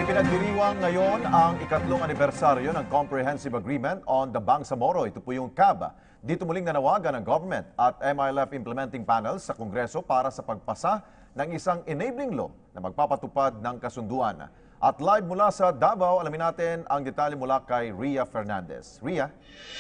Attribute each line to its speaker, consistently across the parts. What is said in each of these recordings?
Speaker 1: Ipinagdiriwang ngayon ang ikatlong anibersaryo ng Comprehensive Agreement on the Bangsamoro. Ito po yung CAB. Dito muling nanawagan ng government at MILF implementing panels sa Kongreso para sa pagpasa ng isang enabling law na magpapatupad ng kasunduan. At live mula sa Davao, alamin natin ang detalye mula kay Ria Fernandez. Ria?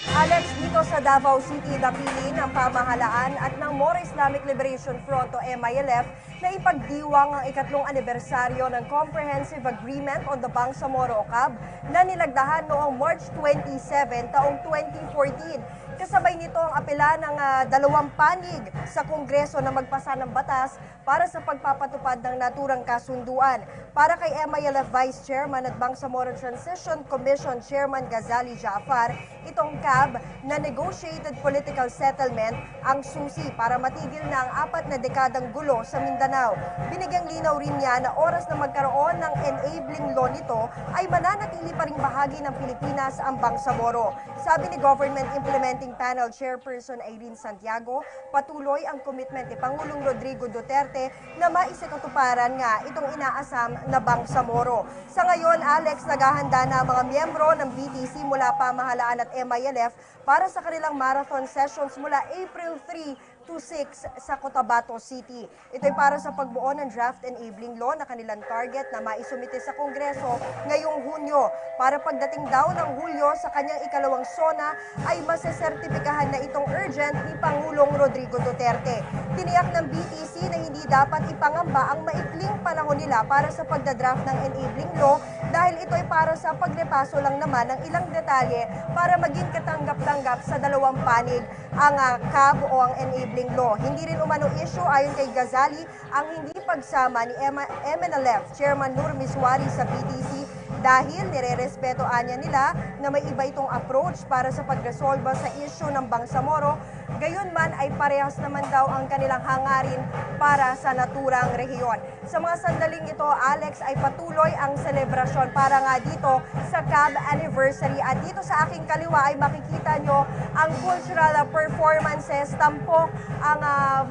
Speaker 2: Alex, dito sa Davao City, napili ng pamahalaan at ng Moro Islamic Liberation Front o MILF na ipagdiwang ang ikatlong anibersaryo ng Comprehensive Agreement on the Bangsamoro o CAB na nilagdahan noong March 27 taong 2014. Kasabay nito ang apela ng dalawang panig sa Kongreso na magpasa ng batas para sa pagpapatupad ng naturang kasunduan. Para kay MILF Vice Chairman at Bangsamoro Transition Commission Chairman Ghazali Jaafar, itong CAB na negotiated political settlement ang susi para matigil na ang 4 na dekadang gulo sa Mindanao. Binigyang linaw rin niya na oras na magkaroon ng enabling law nito ay mananatili pa ring bahagi ng Pilipinas ang Bangsamoro. Sabi ni Government Implementing Panel Chairperson Irene Santiago, patuloy ang commitment ni Pangulong Rodrigo Duterte na maisikatuparan nga itong inaasam na Bangsamoro. Sa ngayon, Alex, naghahanda na ang mga miyembro ng BTC mula pamahalaan at MILF para sa kanilang marathon sessions mula April 3 to 6 sa Cotabato City. Ito'y para sa pagbuo ng draft enabling law na kanilang target na maisumite sa Kongreso ngayong Hunyo. Para pagdating daw ng Hulyo sa kanyang ikalawang SONA ay masesertipikahan na itong urgent ni Pangulong Rodrigo Duterte. Tiniyak ng BTC na hindi dapat ipangamba ang maikling panahon nila para sa pagdadraft ng enabling law dahil ito'y para sa pagrepaso lang naman ng ilang detalye para maging katanggap-tanggap sa dalawang panig ang CAB o ang enabling law. Hindi rin umano issue ayon kay Ghazali ang hindi pagsama ni MNLF Chairman Nur Miswari sa BTC dahil nire-respetoan niya nila na may iba itong approach para sa pagresolba sa issue ng Bangsamoro. Gayon man ay parehas naman daw ang kanilang hangarin para sa naturang rehiyon. Sa mga sandaling ito, Alex, ay patuloy ang selebrasyon para nga dito sa CAB anniversary. At dito sa aking kaliwa ay makikita nyo ang cultural performances, tampok ang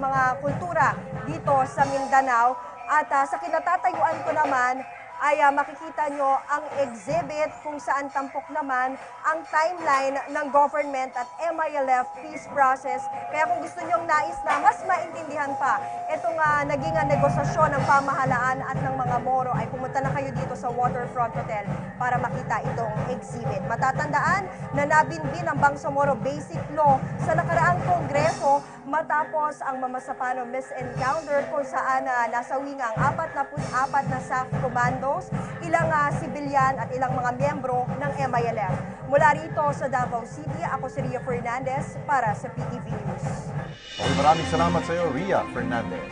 Speaker 2: mga kultura dito sa Mindanao. At sa kinatatayuan ko naman, ay makikita nyo ang exhibit kung saan tampok naman ang timeline ng government at MILF peace process. Kaya kung gusto nyong nais na mas maintindihan pa itong naging negosasyon ng pamahalaan at ng mga Moro, ay pumunta na kayo dito sa Waterfront Hotel para makita itong exhibit. Matatandaan na nabinbin ang Bangsamoro Basic Law sa nakaraang Kongreso matapos ang mamasapano misencounter kung saan nasawi nga ang 44 na SAF commandos, ilang sibilyan at ilang mga miyembro ng MILF. Mula rito sa Davao City, ako si Ria Fernandez para sa PTV News.
Speaker 1: Maraming salamat sa iyo, Ria Fernandez.